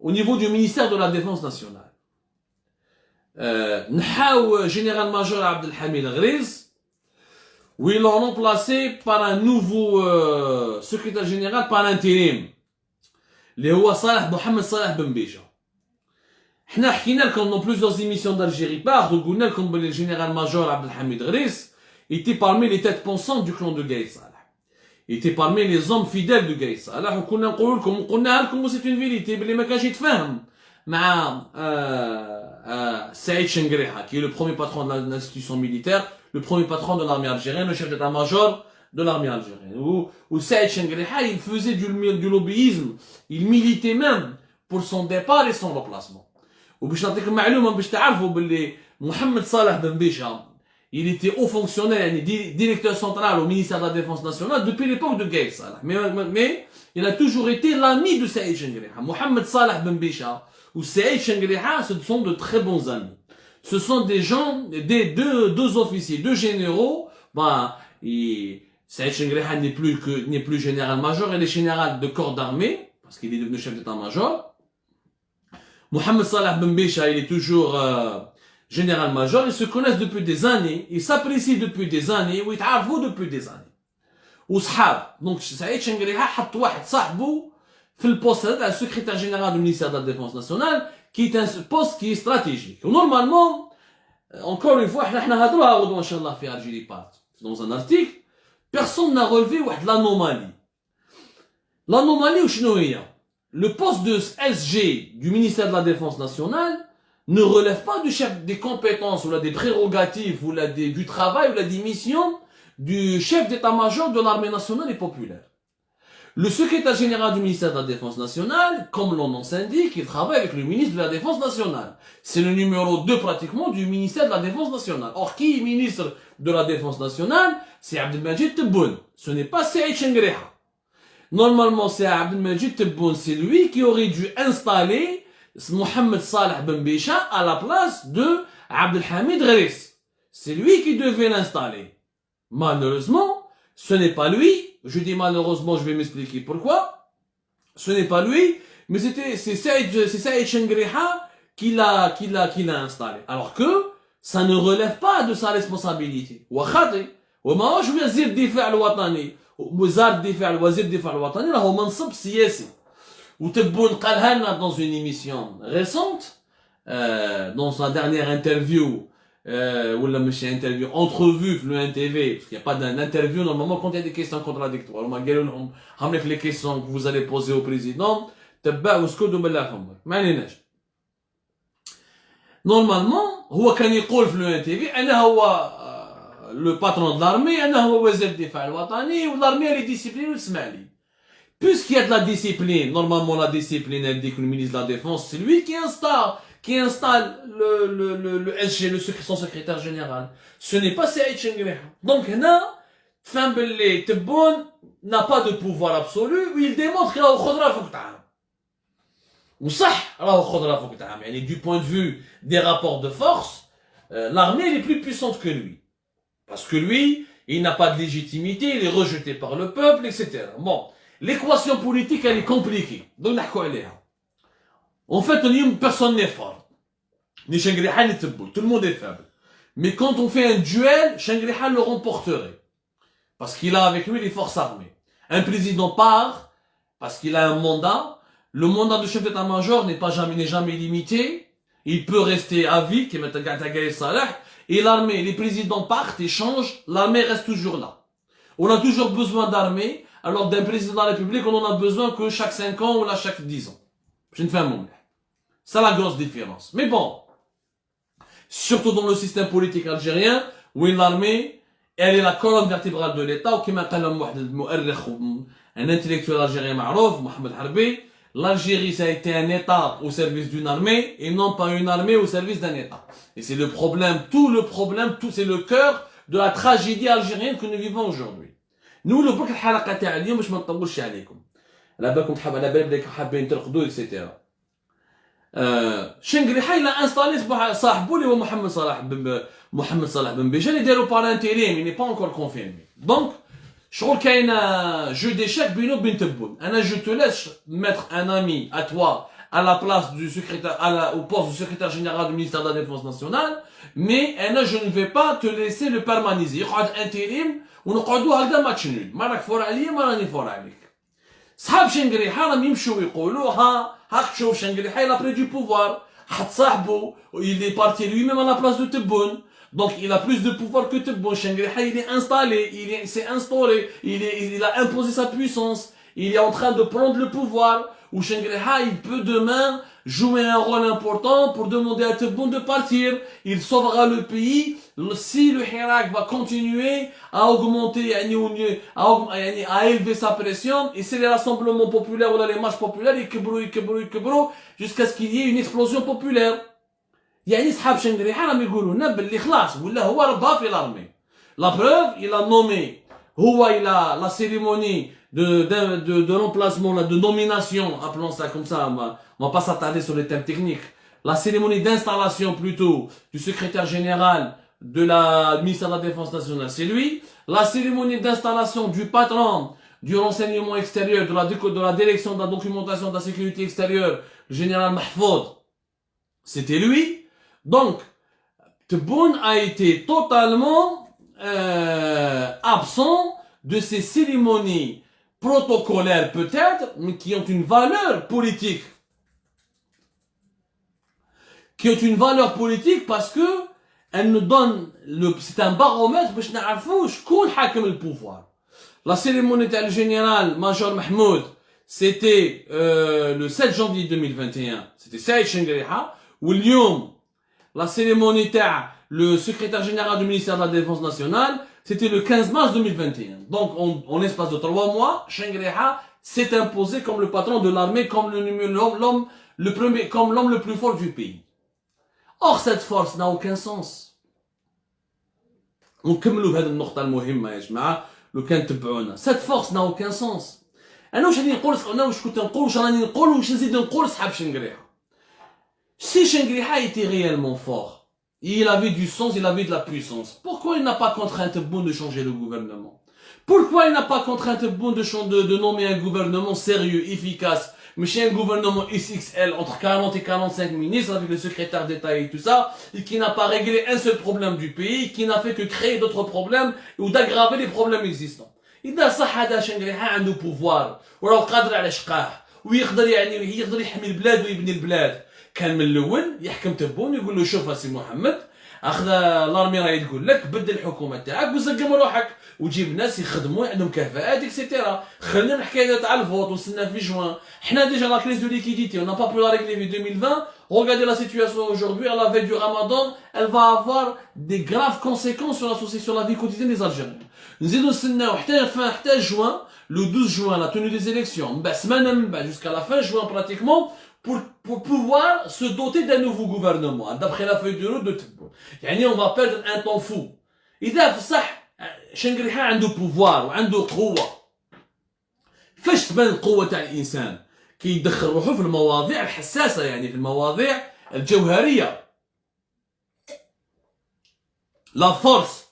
au niveau du ministère de la Défense nationale. Nhaou général-major Abdelhamid Ghriz, où ils l'ont remplacé par un nouveau secrétaire général par intérim. اللي هو Mohamed Salah Ben Beja. حنا حكينا لكم dans plusieurs émissions d'Algérie Part وقلنا لكم بلي général-major Abdelhamid Ghriz était parmi les têtes pensantes du clan de Gaïd Salah. Il était parmi les hommes fidèles de Gaïd Salah وكنا نقول لكم وقلنا لكم c'est une vérité بلي ما كانش يتفاهم مع Saïd Chenguereha qui est le premier patron de l'institution militaire, le premier patron de l'armée algérienne, le chef d'état-major de l'armée algérienne. Où Saïd Chenguereha, il faisait du lobbyisme, il militait même pour son départ et son remplacement. وباش نعطيكم معلومه باش تعرفوا باللي محمد صالح بن بيشا il était haut fonctionnaire يعني directeur central au ministère de la Défense nationale depuis l'époque de Gaïd Salah. Mais il a toujours été l'ami de Saïd Chenguereha. Mohamed Salah Ben Beja ou Saïd Chenguereha, ce sont de très bons amis. Ce sont des gens, deux officiers, deux généraux. Saïd Chenguereha n'est plus général-major, il est général de corps d'armée parce qu'il est devenu chef d'état-major. Mohamed Salah Ben Beja, il est toujours général-major. Ils se connaissent depuis des années, ils s'apprécient depuis des années, ou ils t'arvent depuis des années. Ou sahab. Donc Saïd Chenguereha حط واحد صاحبه في البوست هذا secrétaire général du ministère de la Défense nationale qui est un poste qui est stratégique. Normalement, encore une fois, احنا هضروها غدوه ان شاء الله في Algérie Part dans un article, personne n'a relevé واحد l'anomalie. L'anomalie وشنو هي؟ Le poste de SG du ministère de la Défense nationale ne relève pas du chef des compétences ou là des prérogatives ou là du travail ou là des missions du chef d'état-major de l'armée nationale et populaire. Le secrétaire général du ministère de la Défense nationale, comme l'on s'indique, il travaille avec le ministre de la Défense nationale. C'est le numéro 2 pratiquement du ministère de la Défense nationale. Or, qui est ministre de la Défense nationale? C'est Abdelmajid Tebboune. Ce n'est pas Saïd Chenguereha. Normalement, c'est Abdelmajid Tebboune. C'est lui qui aurait dû installer Mohamed Salah Ben Beja à la place de Abdelhamid Ghriz. c'est lui qui devait l'installer. Malheureusement, ce n'est pas lui. Je dis malheureusement, je vais m'expliquer pourquoi. Ce n'est pas lui, mais c'est Saïd Chengriha qui l'a installé. Alors que ça ne relève pas de sa responsabilité. وخاطئ وماهوش وزير الدفاع الوطني وزير الدفاع الوطني راهو منصب سياسي. وتبون قالها لنا dans une émission récente, dans sa dernière interview, ou la interview, entrevue sur le NTV, parce qu'il n'y a pas d'interview normalement quand il y a des questions contradictoires. Les questions que vous allez poser au président, normalement, هو كان يقول في le NTV أنا هو le patron de l'armée, أنا هو وزير الدفاع الوطني والarmée elle est disciplinée وتسمع لي. Puisqu'il y a de la discipline, normalement la discipline elle dit que le ministre de la Défense c'est lui qui installe le SG, son secrétaire général. Ce n'est pas Saïd Chengriha. Donc là, Fambele Tebboune n'a pas de pouvoir absolu, où il démontre qu'il a au khudra fouq ta'am. Ou صح, راه khudra fouq ta'am. Yani du point de vue des rapports de force, l'armée elle est plus puissante que lui. Parce que lui, il n'a pas de légitimité, il est rejeté par le peuple, etc. Bon, l'équation politique elle est compliquée. Donc en fait, personne n'est fort. Ni Chengriha ni Tebboune, tout le monde est faible. Mais quand on fait un duel, Chengriha le remporterait. Parce qu'il a avec lui les forces armées. Un président part, parce qu'il a un mandat. Le mandat de chef d'état-major n'est jamais limité. Il peut rester à vie, qui est Tagay Salah. Et l'armée, les présidents partent et changent, l'armée reste toujours là. On a toujours besoin d'armée, alors d'un président de la République, on en a besoin que chaque 5 ans ou là chaque 10 ans. Je ne fais un moment. C'est la grosse différence. Mais bon, surtout dans le système politique algérien, où l'armée, elle est la colonne vertébrale de l'État, ou qui m'a un intellectuel algérien marouf, Mohamed Harbi, l'Algérie, ça a été un État au service d'une armée, et non pas une armée au service d'un État. Et c'est le problème, c'est le cœur de la tragédie algérienne que nous vivons aujourd'hui. Nous, le bloc الحلقة تاع اليوم باش ما نطولش عليكم. على بالكم على بالك حابين ترقدوا etc. Chengriha il a installé صاحبه اللي هو محمد صلاح بن بيجان يديروا par intérim, il n'est pas encore confirmé. Donc, شغل كاين jeu d'échecs بينه وبين تبون. أنا je te laisse mettre un ami à toi à la place du secrétaire, au poste du secrétaire général du ministère de la Défense nationale, mais je ne vais pas te laisser le permaniser. يقعد intérim ونقعدوا هكذا ماتش نول. ما راك فور عليا ما راني فور عليك. صحاب شنقريحة راهم يمشوا يقولوا هاك تشوف شنقريحة il a pris du pouvoir. حط صاحبه il est parti lui-même à la place de Tebboune. Donc il a plus de pouvoir que Tebboune. Chengriha il est installé, il s'est instauré, il a imposé sa puissance, il est en train de prendre le pouvoir. Où Chengriha il peut demain jouer un rôle important pour demander à Tebboune de partir. Il sauvera le pays si le Hirak va continuer à augmenter, à élever sa pression. Et c'est les rassemblements populaires ou les marches populaires, ils kebrou, jusqu'à ce qu'il y ait une explosion populaire. يعني صحاب شنقريحة راهم يقولوا لنا باللي خلاص ولا هو رباه في l'armée. La preuve, il a nommé, il a la cérémonie de remplacement, de nomination, appelons ça comme ça, on va pas s'attarder sur les thèmes techniques. La cérémonie d'installation plutôt du secrétaire général du ministère de la Défense nationale, c'est lui. La cérémonie d'installation du patron du renseignement extérieur, de la direction de la documentation de la sécurité extérieure, le général Mahfoud, c'était lui. Donc, Tebboune a été totalement absent de ces cérémonies protocolaires peut-être, mais qui ont une valeur politique. Qui ont une valeur politique parce que elles nous donnent, c'est un baromètre pour نعرفوا شكون حاكم le pouvoir. La cérémonie du général Major Mahmoud, c'était le 7 janvier 2021. C'était Saïd Chengriha. Ou la cérémonie le secrétaire général du ministère de la Défense nationale, c'était le 15 mars 2021. Donc, en l'espace de 3 mois, Chengriha s'est imposé comme le patron de l'armée, comme l'homme le plus fort du pays. Or, cette force n'a aucun sens. ونكملوا بهذه النقطة المهمة يا جماعة لو كان تبعونا. Cette force n'a aucun sens. أنا واش غادي نقول واش كنت نقول واش راني نقول واش نزيد نقول صحاب شنقريحة. Si Chengriha était réellement fort, Il avait du sens, il avait de la puissance. Pourquoi il n'a pas contraint Tebboune de changer le gouvernement? Pourquoi il n'a pas contraint Tebboune de nommer un gouvernement sérieux, efficace, mais un gouvernement XXL entre 40 et 45 ministres avec le secrétaire d'État et tout ça, et qui n'a pas réglé un seul problème du pays, qui n'a fait que créer d'autres problèmes ou d'aggraver les problèmes existants. إذا صح هذا شنقريحة عنده بوفوار وراه قادر على شقاه ويقدر يعني يقدر يحمي البلاد ويبني البلاد كان من الاول يحكم تبون يقول له شوف اسي محمد اخذ لارمي راهي تقول لك بدل الحكومه تاعك وزقم روحك وجيب ناس يخدموا عندهم كفاءات اكسيتيرا. خلينا الحكايه تاع الفوت وصلنا في جوان. حنا ديجا لا كريز دو ليكيديتي on n'a pas pu la régler en 2020. Regardez la situation aujourd'hui à la veille du Ramadan, elle va avoir des graves conséquences sur la vie quotidienne des Algériens. نزيدو نستناو حتى juin, le 12 juin la tenue des élections, jusqu'à la fin juin pratiquement, pour pouvoir se doter d'un nouveau gouvernement, d'après la feuille de route de Tebboune. يعني on va perdre un temps fou. إذا صح شنقريحة عنده pouvoir وعنده قوة. فاش تبان القوة تاع الإنسان؟ كي يدخل روحه في المواضيع الحساسة يعني في المواضيع الجوهرية. La force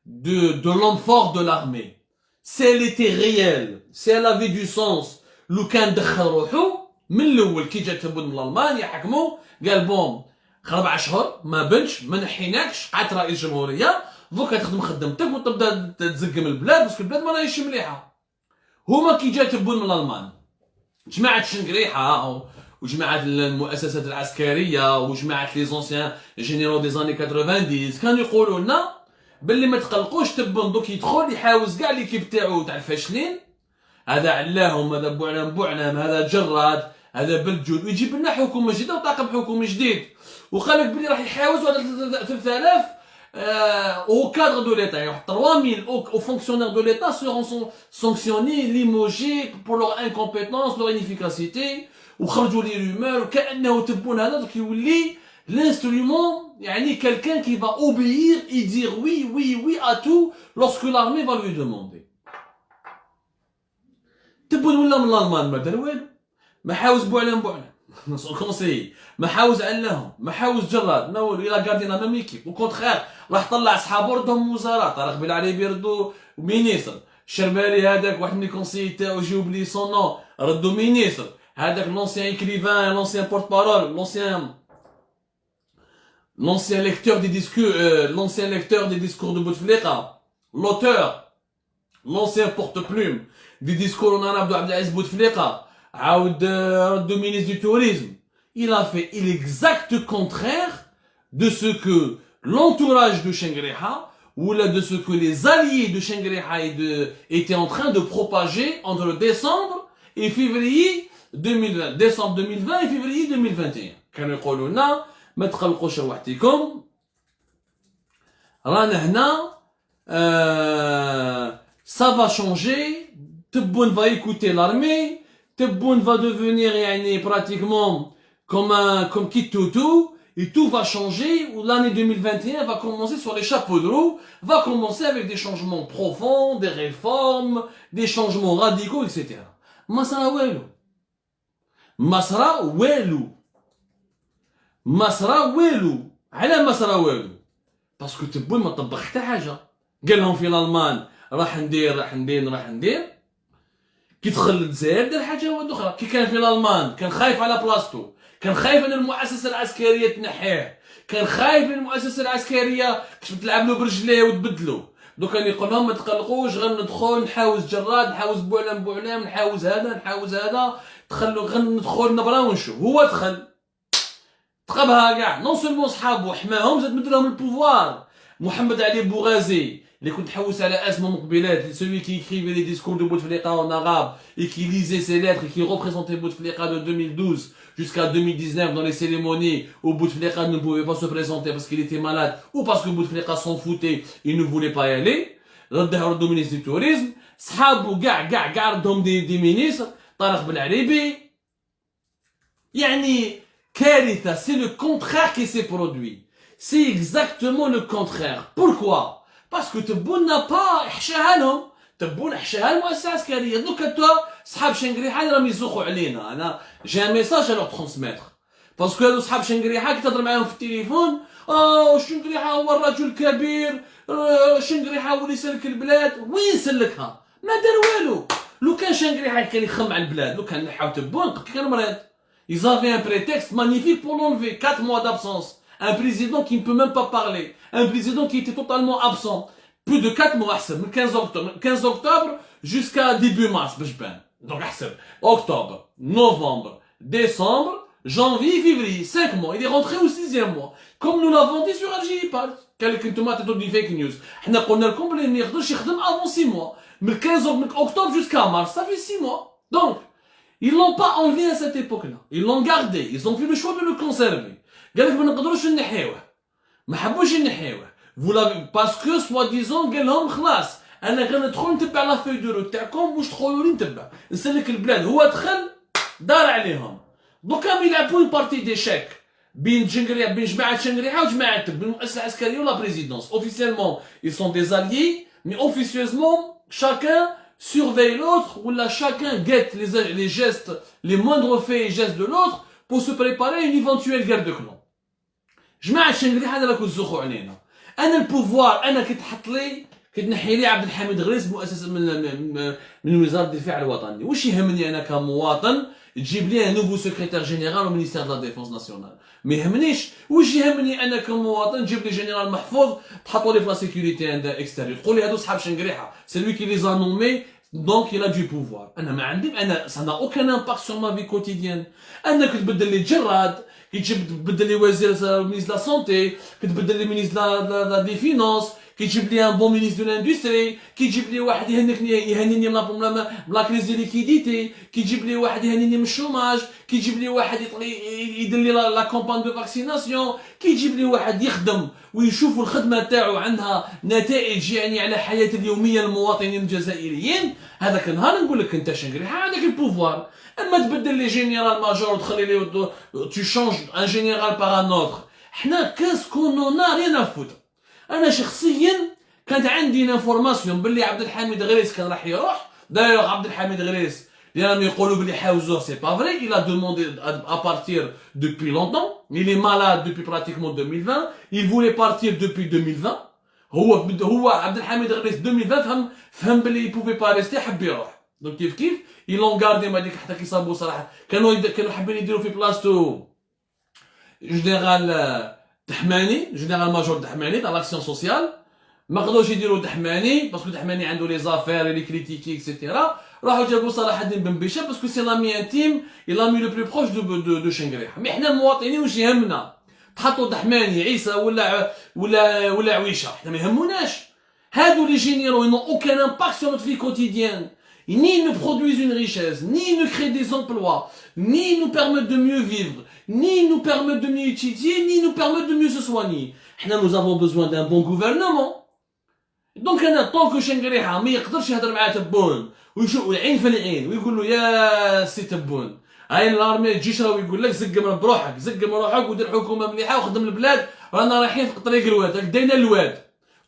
de l'homme fort de l'armée, si elle était réelle, si elle avait du sens, لو كان دخل روحه من الاول كي جا تبون من الالمان يحكموا قال بون 4 اشهر ما بنش ما نحيناكش قعدت رئيس جمهوريه دوكا تخدم خدمتك وتبدا تزقم البلاد باسكو البلاد ما راهيش مليحه. هما كي جا تبون من الالمان جماعه شنقريحه وجماعه المؤسسات العسكريه وجماعه لي زونسيان جينيرو دي زاني 90 كانوا يقولوا لنا باللي ما تقلقوش تبون دوك يدخل يحاوز كاع ليكيب تاعو تاع الفاشلين، هذا علاهم هذا بوعنام هذا جراد هذا بلجود ويجيب لنا حكومه جديده وطاقم حكومي جديد. وقال لك بلي راح يحاوز على 3000 au cadre de l'État. 3000 aux fonctionnaires de l'État seront sanctionnés, limogés pour leur incompétence, leur inefficacité. وخرجوا لي rumeurs وكأنه تبون هذا دوك يولي l'instrument يعني quelqu'un qui va obéir et dire oui à tout lorsque l'armée va lui demander. تبون ولا من الالمان ما دار والو، ما حاوز بوعلام سون كونسي، ما حاوز علهم، ما حاوز جراد، ما والو. الى كاردينا ميم ليكيب وكونتخير راح طلع صحابو ردهم وزارات، راه قبيل عليه بيردو مينيستر. الشربالي هذاك واحد من الكونسي تاعو جاوب لي سون نو ردو مينيستر. هذاك لونسيان ايكريفان لونسيان بورت بارول l'ancien lecteur des discours de Bouteflika, l'auteur, l'ancien porte-plume des discours en arabe d'Abdelaziz Bouteflika, le ministre du tourisme, il a fait l'exact contraire de ce que l'entourage de Shengriha ou de ce que les alliés de Shengriha étaient en train de propager entre décembre et février 2020, décembre 2020 et février 2021. كانوا يقولوا لنا ما تقلقوش روحتكم رانا هنا ça va changer. Tebboune va écouter l'armée, Tebboune va devenir يعني pratiquement comme Kitoutou et tout va changer. L'année 2021 va commencer sur les chapeaux de roue, va commencer avec des changements profonds, des réformes, des changements radicaux, etc. ما صرا والو، ما صرا والو، ما صرا والو. على ما صرا والو؟ باسكو تبون ما طبق حتى حاجه. قال لهم في الالمان راح ندير كي دخل للجزائر دار حاجه واحده اخرى. كي كان في الالمان كان خايف على بلاصتو، كان خايف ان المؤسسه العسكريه تنحيه، كان خايف ان المؤسسه العسكريه تلعب له برجليه وتبدلو. دوك كان يقول لهم ما تقلقوش غندخل نحاوز جراد نحاوز بوعلام نحاوز هذا دخلوا غندخل نبرا ونشوف. هو دخل تقبها كاع نون سولمون صحابو حماهم زاد مدلهم البوفوار. محمد علي بوغازي اللي كنت حوس على ازمه مقبلات celui qui écrivait les discours de Bouteflika en arabe et qui lisait ses lettres et qui représentait Bouteflika de 2012 jusqu'à 2019 dans les cérémonies où Bouteflika ne pouvait pas se présenter parce qu'il était malade ou parce que Bouteflika s'en foutait, il ne voulait pas y aller. ردو ministre du tourisme. صحابو كاع ردهم دي ministres. طارق بالعريبي يعني كارثة. C'est le contraire qui s'est produit. C'est exactement le contraire. Pourquoi? Parce que Tebboune n'a pas حشاها لهم. تبون حشاها المؤسسة العسكرية. دوكا توا صحاب شنقريحة راهم يزوقوا علينا. أنا j'ai un message à leur transmettre. باسكو هادو صحاب شنقريحه كي تهضر معاهم في التليفون شنقريحه هو الرجل الكبير، شنقريحه هو اللي سلك البلاد. وين سلكها؟ ما دار والو. لو كان شنقريحه كان يخم على البلاد، لو كان نحاو تبون كان مريض. Ils avaient un prétexte magnifique pour l'enlever. 4 mois d'absence. Un président qui ne peut même pas parler. Un président qui était totalement absent. Plus de 4 mois, le 15 octobre jusqu'à début mars. Donc, octobre, novembre, décembre, janvier, février. 5 mois. Il est rentré au 6e mois. Comme nous l'avons dit sur Algérie Parle. Quelqu'un te m'a dit fake news. On a dit qu'il y avant 6 mois. Mais le 15 octobre jusqu'à mars, ça fait 6 mois. Donc, ils l'ont pas enlevé à cette époque-là. Ils l'ont gardé. Ils ont fait le choix de le conserver. قال لك ما نقدروش نحيوه. ما حبوش ينحيوه. Vous l'avez parce que soi-disant قال لهم خلاص انا غندخل نتبع لا فوي دو روت تاعكم واش تدخلوا لي نتبع. نسلك البلاد. هو دخل دار عليهم. دوكا يلعبوا une partie d'échec بين جنقريحه بين جماعه شنقريحه وجماعه بين المؤسسه العسكريه ولا بريزيدونس. Officiellement ils sont des alliés mais officieusement chacun surveille l'autre, ou là chacun guette les gestes, les moindres faits et gestes de l'autre pour se préparer à une éventuelle guerre de clan. جماعة الشنقريحة هذا راكم تزخوا علينا. أنا البوفوار أنا كتحط لي كتنحي لي عبد الحميد غريس مؤسسة من وزارة الدفاع الوطني. واش يهمني أنا كمواطن تجيب لي نوفو سكرتير جينيرال au ministère de la défense nationale. ما يهمنيش. واش يهمني أنا كمواطن تجيب لي جنرال محفوظ تحطوا لي في لا سيكوريتي اكستيريور تقول لي هادو صحاب شنقريحة. C'est lui qui les a nommés. Donc il a du pouvoir. Ça n'a aucun impact sur ma vie quotidienne. أنا كتبدل لي الجراد كتبدل لي وزير ministre de la santé كتبدل لي ministre des finances كيجيب لي ان بون مينيستر دو لاندستري كيجيب لي واحد يهنيني من لا كريز دي ليكيديتي كيجيب لي واحد يهنيني من الشوماج كيجيب لي واحد يدير لي لا كومبان دو فاكسيناسيون كيجيب لي واحد يخدم ويشوف الخدمه تاعو عندها نتائج يعني على حياه اليوميه للمواطنين الجزائريين. هذاك النهار نقول لك انت شنقريحه عندك البوفوار. اما تبدل لي جينيرال ماجور وتخلي لي تو شونج ان جينيرال باغ ان اوتر. حنا كاسكو نونا رينا فوت. انا شخصيا كانت عندي انفورماسيون باللي عبد الحميد غريس كان راح يروح. دايوغ عبد الحميد غريس اللي راهم يقولوا باللي حاوزوه سي با فري. il a demandé à partir depuis longtemps. il est malade depuis pratiquement 2020. il voulait partir depuis 2020. هو عبد الحميد غريس 2020 فهم باللي il pouvait pas rester حب يروح. دونك كيف ils l'ont gardé. ما ديك حتى كيصابوا صراحه كانوا حابين يديروا في بلاصتو جنرال دحماني جنرال ماجور دحماني تاع لاكسيون سوسيال. ما قدروش يديروا دحماني باسكو دحماني عنده لي زافير لي كريتيكي اكسيتيرا. راحوا جابوا صلاح الدين بن بيشا باسكو سي لامي انتيم اي لامي لو بلو بروش دو شنقريحه. مي حنا المواطنين واش يهمنا؟ تحطوا دحماني عيسى ولا عويشه. حنا ما يهموناش. هادو لي جينيرو ils n'ont aucun impact sur notre vie quotidienne. Ni ils nous produisent une richesse, ni ils nous créent des emplois, ni ils nous permettent de mieux vivre, ni ils nous permettent de mieux étudier, ni ils nous permettent de mieux se soigner. Nous avons besoin d'un bon gouvernement. Donc tant que شنقريحة ما يقدرش يهضر مع تبون ويشوف العين في العين ويقول له يا سي تبون هاي الارمي الجيش راهو يقول لك زقم بروحك ودير حكومه مليحه وخدم البلاد رانا رايحين في طريق الواد راك داينا الواد.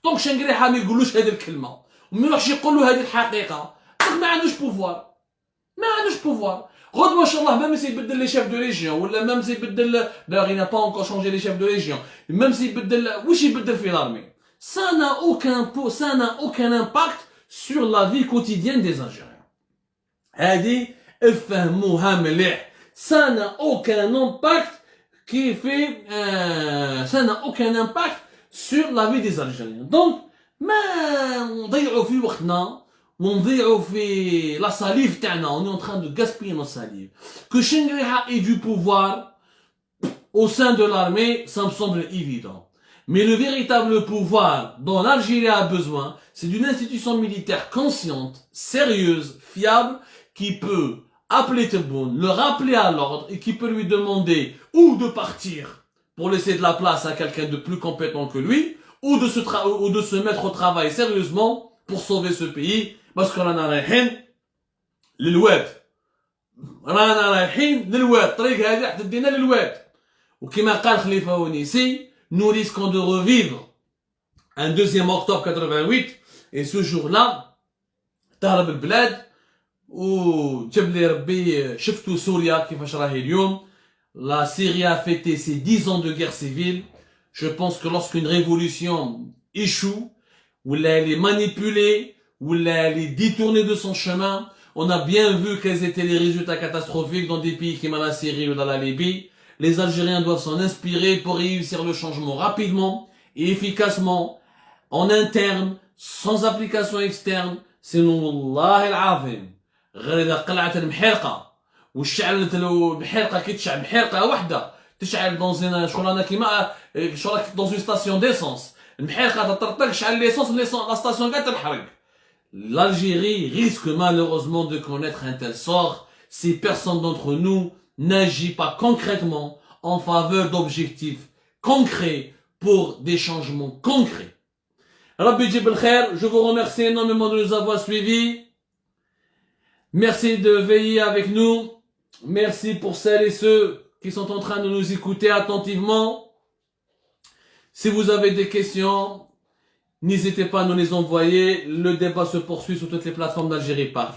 طونك شنقريحة ما يقولوش هذه الكلمه وما يروحش يقول له هذه الحقيقه. ما عندوش بوفوار. غدوه ان شاء الله ميم سي يبدل لي شيف دو ريجيون ولا ميم سي يبدل لا غينا با اونكور شونجي لي شيف دو ريجيون ميم سي يبدل واش يبدل في لارمي. Ça n'a aucun impact sur la vie quotidienne des Algériens. هذه افهموها مليح. Ça n'a aucun impact qui fait ça n'a aucun impact sur la vie des Algériens. Donc ما نضيعوا في وقتنا ونضيعوا في لا ساليف تاعنا. On est en train de gaspiller nos salives. Que Shengriha ait du pouvoir au sein de l'armée, ça me semble évident. Mais le véritable pouvoir dont l'Algérie a besoin, c'est d'une institution militaire consciente, sérieuse, fiable, qui peut appeler Tebboune, le rappeler à l'ordre et qui peut lui demander ou de partir pour laisser de la place à quelqu'un de plus compétent que lui, ou de se mettre au travail sérieusement pour sauver ce pays. Parce qu'on en a رايحين للواد. رانا رايحين للواد. طريق هذه حتى تدينا للواد. وكما قال خليفة ونيسي nous risquons de revivre un 2e octobre 88 et ce jour-là تهرب البلاد وجاب لي ربي شفتوا سوريا كيفاش راهي اليوم. la Syrie a fêté ses 10 ans de guerre civile. Je pense que lorsqu'une révolution échoue, ou elle est manipulée, ou elle est détournée de son chemin, on a bien vu quels étaient les résultats catastrophiques dans des pays comme la Syrie ou dans la Libye. Les Algériens doivent s'en inspirer pour réussir le changement rapidement et efficacement, en interne, sans application externe. Sinon, Allah al-Azim, غير إذا قلعت المحرقة وشعلت المحرقة كي تشعل محرقة واحدة تشعل dans une station d'essence. المحرقة تطرطق شعل l'essence, la station كاع تنحرق. L'Algérie risque malheureusement de connaître un tel sort si personne d'entre nous n'agit pas concrètement en faveur d'objectifs concrets pour des changements concrets. Rabbi Jib al-Khair, je vous remercie énormément de nous avoir suivis. Merci de veiller avec nous. Merci pour celles et ceux qui sont en train de nous écouter attentivement. Si vous avez des questions, n'hésitez pas à nous les envoyer. Le débat se poursuit sur toutes les plateformes d'Algérie Part.